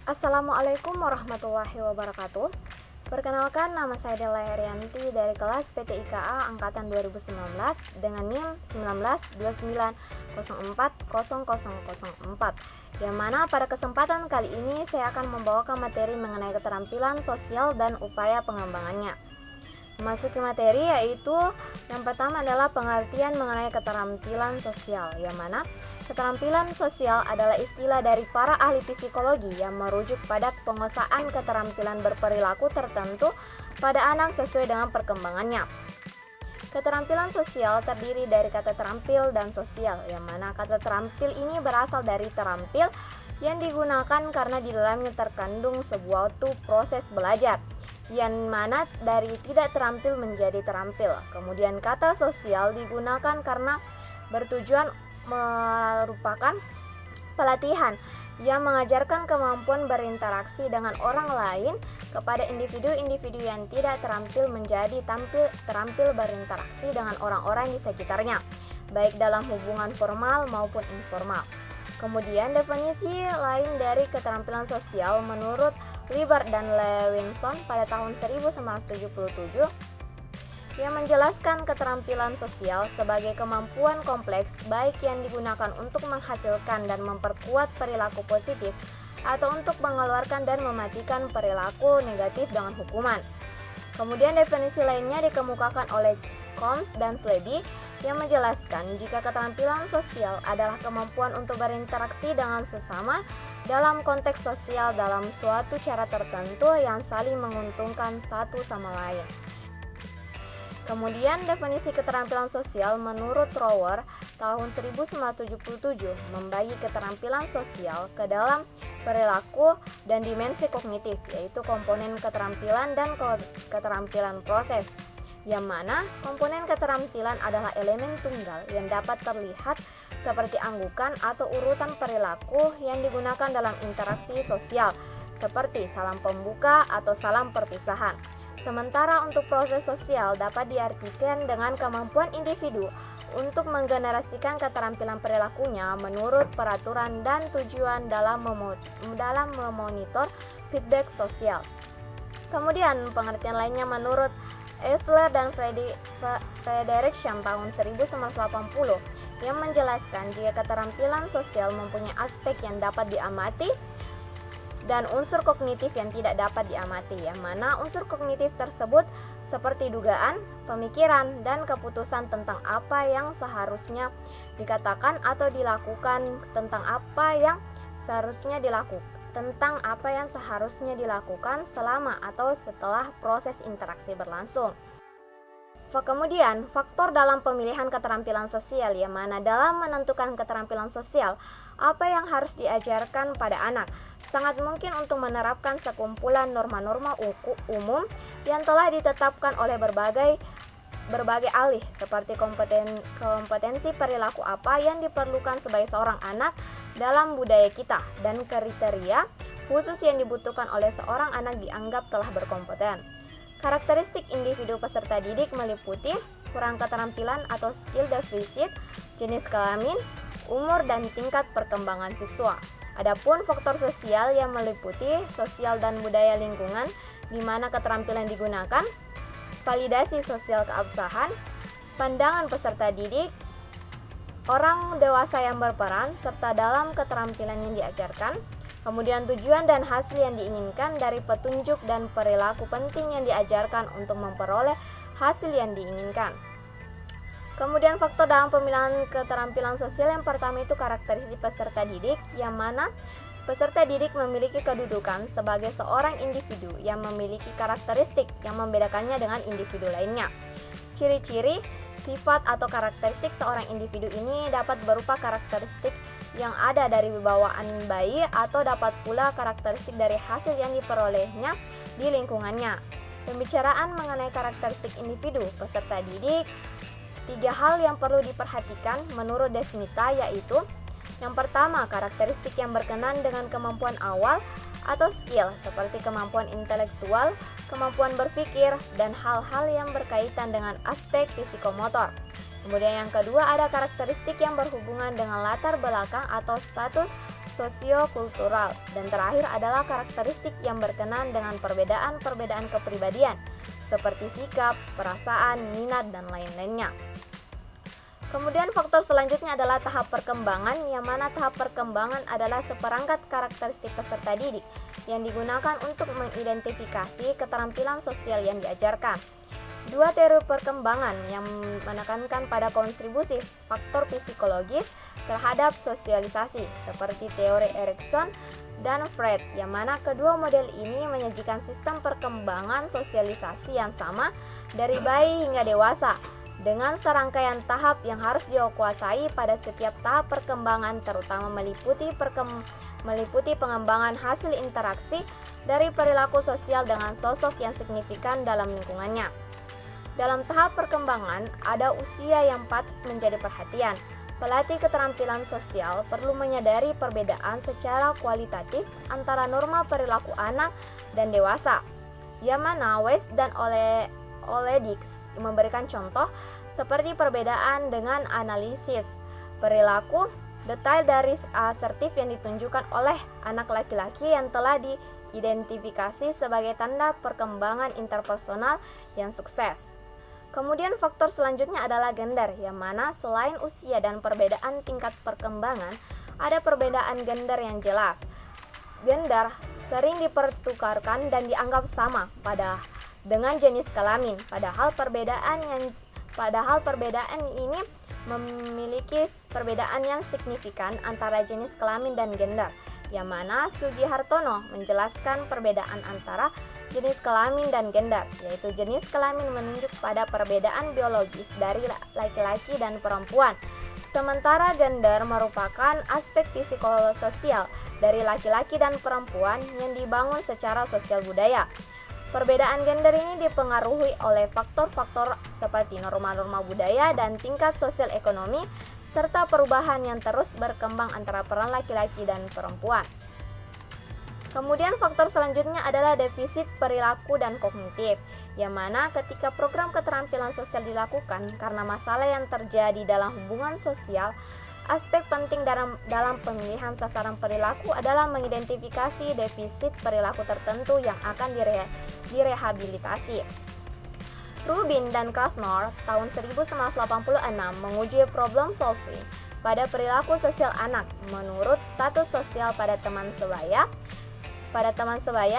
Assalamualaikum warahmatullahi wabarakatuh. Perkenalkan, nama saya Della Herianti dari kelas PTIKA Angkatan 2019 dengan NIM 1929040004, yang mana pada kesempatan kali ini saya akan membawakan materi mengenai keterampilan sosial dan upaya pengembangannya. Memasuki materi yaitu yang pertama adalah pengertian mengenai keterampilan sosial, yang mana keterampilan sosial adalah istilah dari para ahli psikologi yang merujuk pada penguasaan keterampilan berperilaku tertentu pada anak sesuai dengan perkembangannya. Keterampilan sosial terdiri dari kata terampil dan sosial, yang mana kata terampil ini berasal dari terampil yang digunakan karena di dalamnya terkandung sebuah proses belajar, yang mana dari tidak terampil menjadi terampil. Kemudian kata sosial digunakan karena bertujuan merupakan pelatihan yang mengajarkan kemampuan berinteraksi dengan orang lain kepada individu-individu yang tidak terampil menjadi terampil berinteraksi dengan orang-orang di sekitarnya, baik dalam hubungan formal maupun informal. Kemudian definisi lain dari keterampilan sosial menurut Libert dan Levinson pada tahun 1977 yang menjelaskan keterampilan sosial sebagai kemampuan kompleks baik yang digunakan untuk menghasilkan dan memperkuat perilaku positif atau untuk mengeluarkan dan mematikan perilaku negatif dengan hukuman. Kemudian definisi lainnya dikemukakan oleh Combs dan Slady yang menjelaskan jika keterampilan sosial adalah kemampuan untuk berinteraksi dengan sesama dalam konteks sosial dalam suatu cara tertentu yang saling menguntungkan satu sama lain. Kemudian definisi keterampilan sosial menurut Rower tahun 1977 membagi keterampilan sosial ke dalam perilaku dan dimensi kognitif, yaitu komponen keterampilan dan keterampilan proses, yang mana komponen keterampilan adalah elemen tunggal yang dapat terlihat seperti anggukan atau urutan perilaku yang digunakan dalam interaksi sosial, seperti salam pembuka atau salam perpisahan. Sementara untuk proses sosial dapat diartikan dengan kemampuan individu untuk menggenerasikan keterampilan perilakunya menurut peraturan dan tujuan dalam memonitor feedback sosial. Kemudian pengertian lainnya menurut Eisler dan Frederickson tahun 1980 yang menjelaskan jika keterampilan sosial mempunyai aspek yang dapat diamati dan unsur kognitif yang tidak dapat diamati, yang mana unsur kognitif tersebut seperti dugaan, pemikiran, dan keputusan tentang apa yang seharusnya dikatakan atau dilakukan, tentang apa yang seharusnya dilakukan selama atau setelah proses interaksi berlangsung. Kemudian, faktor dalam pemilihan keterampilan sosial, yang mana dalam menentukan keterampilan sosial, apa yang harus diajarkan pada anak, sangat mungkin untuk menerapkan sekumpulan norma-norma umum yang telah ditetapkan oleh berbagai ahli, seperti kompetensi perilaku apa yang diperlukan sebagai seorang anak dalam budaya kita, dan kriteria khusus yang dibutuhkan oleh seorang anak dianggap telah berkompeten. Karakteristik individu peserta didik meliputi kurang keterampilan atau skill defisit, jenis kelamin, umur, dan tingkat perkembangan siswa. Adapun faktor sosial yang meliputi sosial dan budaya lingkungan di mana keterampilan digunakan, validasi sosial keabsahan, pandangan peserta didik, orang dewasa yang berperan, serta dalam keterampilan yang diajarkan. Kemudian tujuan dan hasil yang diinginkan dari petunjuk dan perilaku penting yang diajarkan untuk memperoleh hasil yang diinginkan. Kemudian faktor dalam pemilihan keterampilan sosial yang pertama itu karakteristik peserta didik, yang mana peserta didik memiliki kedudukan sebagai seorang individu yang memiliki karakteristik yang membedakannya dengan individu lainnya. Ciri-ciri, sifat atau karakteristik seorang individu ini dapat berupa karakteristik yang ada dari bawaan bayi atau dapat pula karakteristik dari hasil yang diperolehnya di lingkungannya. Pembicaraan mengenai karakteristik individu peserta didik, 3 hal yang perlu diperhatikan menurut Desmita, yaitu yang pertama, karakteristik yang berkenan dengan kemampuan awal atau skill seperti kemampuan intelektual, kemampuan berpikir, dan hal-hal yang berkaitan dengan aspek psikomotor. Kemudian yang kedua ada karakteristik yang berhubungan dengan latar belakang atau status sosiokultural, dan terakhir adalah karakteristik yang berkenan dengan perbedaan-perbedaan kepribadian, seperti sikap, perasaan, minat, dan lain-lainnya. Kemudian faktor selanjutnya adalah tahap perkembangan, yang mana tahap perkembangan adalah seperangkat karakteristik peserta didik yang digunakan untuk mengidentifikasi keterampilan sosial yang diajarkan. Dua teori perkembangan yang menekankan pada kontribusi faktor psikologis terhadap sosialisasi, seperti teori Erikson dan Freud, yang mana kedua model ini menyajikan sistem perkembangan sosialisasi yang sama dari bayi hingga dewasa, dengan serangkaian tahap yang harus dikuasai pada setiap tahap perkembangan, terutama meliputi pengembangan hasil interaksi dari perilaku sosial dengan sosok yang signifikan dalam lingkungannya. Dalam tahap perkembangan, ada usia yang patut menjadi perhatian. Pelatih keterampilan sosial perlu menyadari perbedaan secara kualitatif antara norma perilaku anak dan dewasa, yang mana West dan Oledix memberikan contoh seperti perbedaan dengan analisis perilaku detail dari asertif yang ditunjukkan oleh anak laki-laki yang telah diidentifikasi sebagai tanda perkembangan interpersonal yang sukses. Kemudian faktor selanjutnya adalah gender, yang mana selain usia dan perbedaan tingkat perkembangan, ada perbedaan gender yang jelas. Gender sering dipertukarkan dan dianggap sama dengan jenis kelamin, padahal perbedaan ini memiliki perbedaan yang signifikan antara jenis kelamin dan gender, yang mana Sugihartono menjelaskan perbedaan antara jenis kelamin dan gender, yaitu jenis kelamin menunjuk pada perbedaan biologis dari laki-laki dan perempuan, sementara gender merupakan aspek psikososial dari laki-laki dan perempuan yang dibangun secara sosial budaya. Perbedaan gender ini dipengaruhi oleh faktor-faktor seperti norma-norma budaya dan tingkat sosial ekonomi, serta perubahan yang terus berkembang antara peran laki-laki dan perempuan. Kemudian faktor selanjutnya adalah defisit perilaku dan kognitif, yang mana ketika program keterampilan sosial dilakukan karena masalah yang terjadi dalam hubungan sosial, aspek penting dalam pemilihan sasaran perilaku adalah mengidentifikasi defisit perilaku tertentu yang akan direhabilitasi. Rubin dan Krasnor tahun 1986 menguji problem solving pada perilaku sosial anak menurut status sosial pada teman sebaya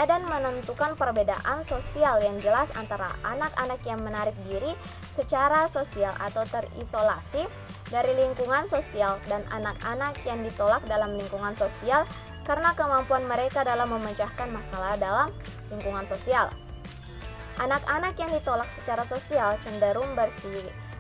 dan menentukan perbedaan sosial yang jelas antara anak-anak yang menarik diri secara sosial atau terisolasi dari lingkungan sosial dan anak-anak yang ditolak dalam lingkungan sosial karena kemampuan mereka dalam memecahkan masalah dalam lingkungan sosial. Anak-anak yang ditolak secara sosial cenderung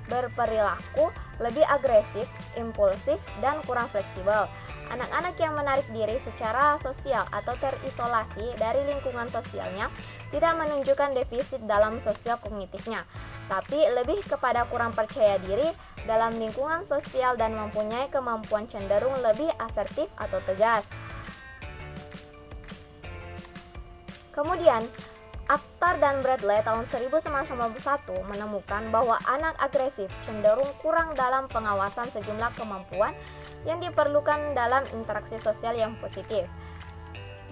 berperilaku lebih agresif, impulsif, dan kurang fleksibel. Anak-anak yang menarik diri secara sosial atau terisolasi dari lingkungan sosialnya tidak menunjukkan defisit dalam sosial kognitifnya, tapi lebih kepada kurang percaya diri dalam lingkungan sosial dan mempunyai kemampuan cenderung lebih asertif atau tegas. Kemudian, Akhtar dan Bradley tahun 1991 menemukan bahwa anak agresif cenderung kurang dalam pengawasan sejumlah kemampuan yang diperlukan dalam interaksi sosial yang positif.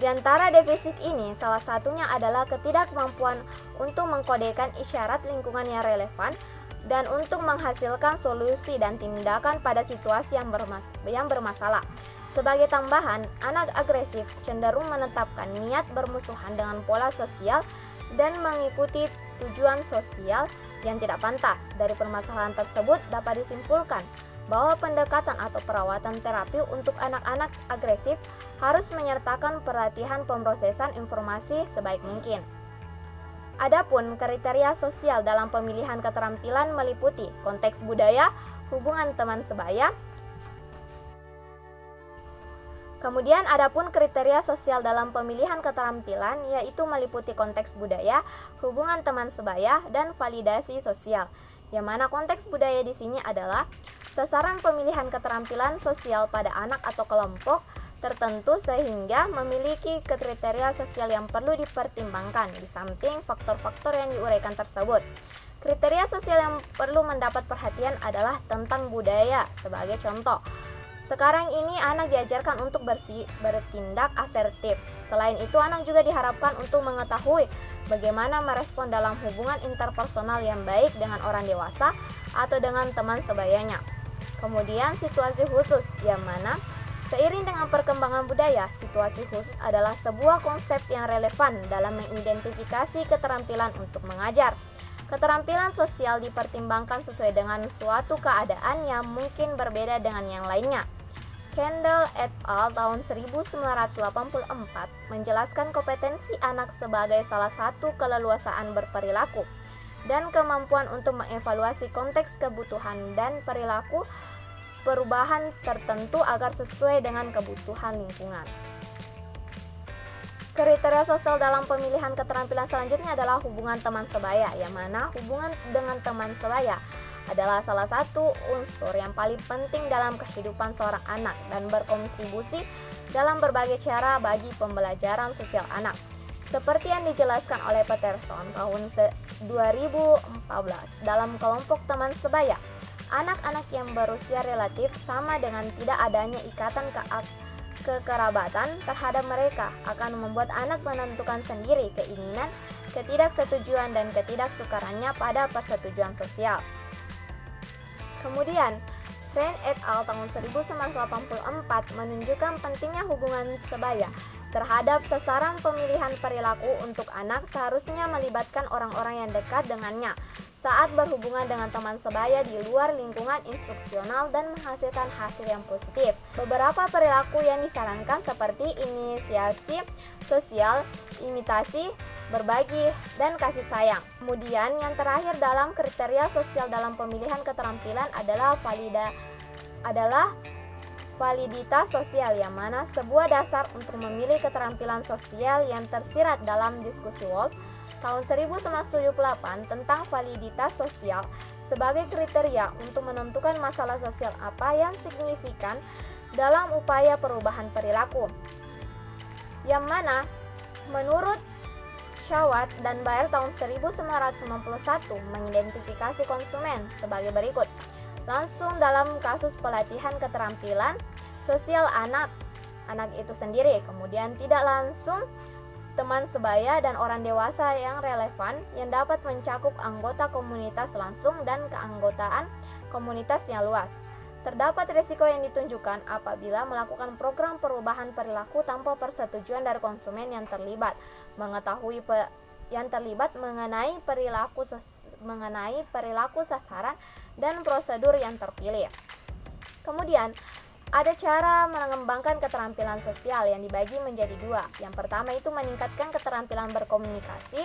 Di antara defisit ini, salah satunya adalah ketidakmampuan untuk mengkodekan isyarat lingkungan yang relevan dan untuk menghasilkan solusi dan tindakan pada situasi yang bermasalah. Sebagai tambahan, anak agresif cenderung menetapkan niat bermusuhan dengan pola sosial dan mengikuti tujuan sosial yang tidak pantas. Dari permasalahan tersebut dapat disimpulkan bahwa pendekatan atau perawatan terapi untuk anak-anak agresif harus menyertakan pelatihan pemrosesan informasi sebaik mungkin. Adapun kriteria sosial dalam pemilihan keterampilan meliputi konteks budaya, hubungan teman sebaya. Kemudian adapun kriteria sosial dalam pemilihan keterampilan yaitu meliputi konteks budaya, hubungan teman sebaya, dan validasi sosial. Yang mana konteks budaya di sini adalah sasaran pemilihan keterampilan sosial pada anak atau kelompok tertentu sehingga memiliki kriteria sosial yang perlu dipertimbangkan di samping faktor-faktor yang diuraikan tersebut. Kriteria sosial yang perlu mendapat perhatian adalah tentang budaya sebagai contoh. Sekarang ini anak diajarkan untuk bertindak asertif. Selain itu, anak juga diharapkan untuk mengetahui bagaimana merespon dalam hubungan interpersonal yang baik dengan orang dewasa atau dengan teman sebayanya. Kemudian, situasi khusus, yang mana seiring dengan perkembangan budaya, situasi khusus adalah sebuah konsep yang relevan dalam mengidentifikasi keterampilan untuk mengajar. Keterampilan sosial dipertimbangkan sesuai dengan suatu keadaan yang mungkin berbeda dengan yang lainnya. Kendall et al. Tahun 1984 menjelaskan kompetensi anak sebagai salah satu keleluasaan berperilaku dan kemampuan untuk mengevaluasi konteks kebutuhan dan perilaku perubahan tertentu agar sesuai dengan kebutuhan lingkungan. Kriteria sosial dalam pemilihan keterampilan selanjutnya adalah hubungan teman sebaya, yang mana hubungan dengan teman sebaya adalah salah satu unsur yang paling penting dalam kehidupan seorang anak dan berkontribusi dalam berbagai cara bagi pembelajaran sosial anak. Seperti yang dijelaskan oleh Peterson tahun 2014 dalam kelompok teman sebaya, anak-anak yang berusia relatif sama dengan tidak adanya ikatan kekerabatan terhadap mereka akan membuat anak menentukan sendiri keinginan, ketidaksetujuan, dan ketidaksukaannya pada persetujuan sosial. Kemudian, Sren et al. Tahun 1984 menunjukkan pentingnya hubungan sebaya terhadap sasaran pemilihan perilaku untuk anak seharusnya melibatkan orang-orang yang dekat dengannya saat berhubungan dengan teman sebaya di luar lingkungan instruksional dan menghasilkan hasil yang positif. Beberapa perilaku yang disarankan seperti inisiasi sosial, imitasi, berbagi, dan kasih sayang. Kemudian yang terakhir dalam kriteria sosial dalam pemilihan keterampilan adalah validitas sosial, yang mana sebuah dasar untuk memilih keterampilan sosial yang tersirat dalam diskusi Wolf tahun 1978 tentang validitas sosial sebagai kriteria untuk menentukan masalah sosial apa yang signifikan dalam upaya perubahan perilaku, yang mana menurut Schwartz dan Baer tahun 1991 mengidentifikasi konsumen sebagai berikut. Langsung dalam kasus pelatihan keterampilan sosial anak itu sendiri, kemudian tidak langsung teman sebaya dan orang dewasa yang relevan yang dapat mencakup anggota komunitas langsung dan keanggotaan komunitas yang luas. Terdapat risiko yang ditunjukkan apabila melakukan program perubahan perilaku tanpa persetujuan dari konsumen yang terlibat, mengenai perilaku sasaran dan prosedur yang terpilih. Kemudian, ada cara mengembangkan keterampilan sosial yang dibagi menjadi dua. Yang pertama itu meningkatkan keterampilan berkomunikasi,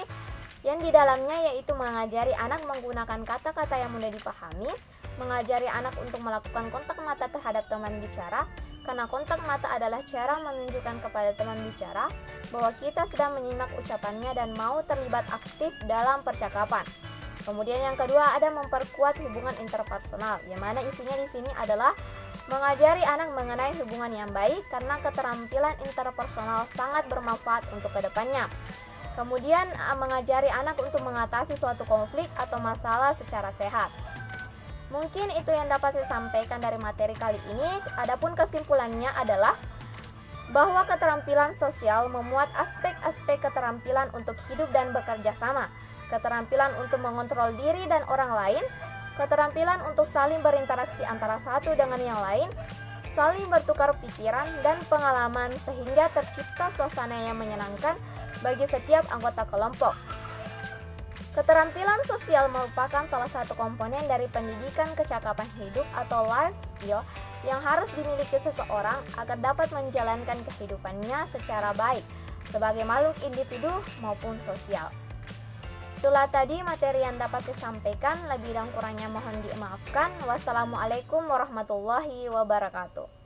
yang di dalamnya yaitu mengajari anak menggunakan kata-kata yang mudah dipahami, mengajari anak untuk melakukan kontak mata terhadap teman bicara, karena kontak mata adalah cara menunjukkan kepada teman bicara bahwa kita sedang menyimak ucapannya dan mau terlibat aktif dalam percakapan. Kemudian yang kedua ada memperkuat hubungan interpersonal, yang mana isinya di sini adalah mengajari anak mengenai hubungan yang baik karena keterampilan interpersonal sangat bermanfaat untuk kedepannya. Kemudian mengajari anak untuk mengatasi suatu konflik atau masalah secara sehat. Mungkin itu yang dapat saya sampaikan dari materi kali ini. Adapun kesimpulannya adalah bahwa keterampilan sosial memuat aspek-aspek keterampilan untuk hidup dan bekerja sama, keterampilan untuk mengontrol diri dan orang lain, keterampilan untuk saling berinteraksi antara satu dengan yang lain, saling bertukar pikiran dan pengalaman sehingga tercipta suasana yang menyenangkan bagi setiap anggota kelompok. Keterampilan sosial merupakan salah satu komponen dari pendidikan kecakapan hidup atau life skill yang harus dimiliki seseorang agar dapat menjalankan kehidupannya secara baik sebagai makhluk individu maupun sosial. Itulah tadi materi yang dapat saya sampaikan, lebih dan kurangnya mohon dimaafkan. Wassalamualaikum warahmatullahi wabarakatuh.